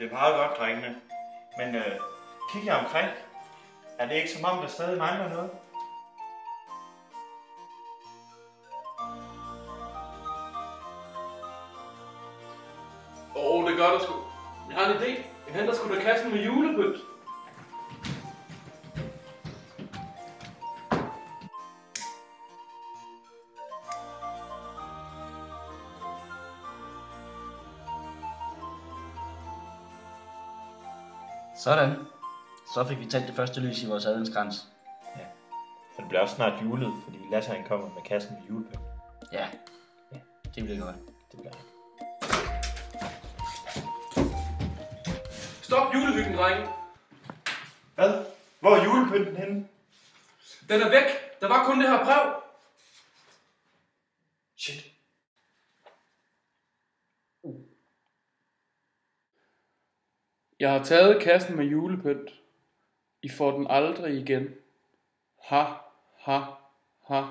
Det er meget godt, drengene. Men kig jer omkring. Er det ikke som om, der stadig mangler noget? Det gør der sgu. Jeg har en idé. Jeg henter sgu da kassen med julepynt. Sådan. Så fik vi tændt det første lys i vores adventskrans. Ja. Og det bliver også snart julet, fordi Lasse han kommer med kassen med julepynt. Ja. Det bliver godt. Det bliver det. Stop julehyggen, drenge. Hvad? Hvor er julepynten henne? Den er væk. Der var kun det her brev. Shit. Jeg har taget kassen med julepynt. I får den aldrig igen. Ha, ha, ha.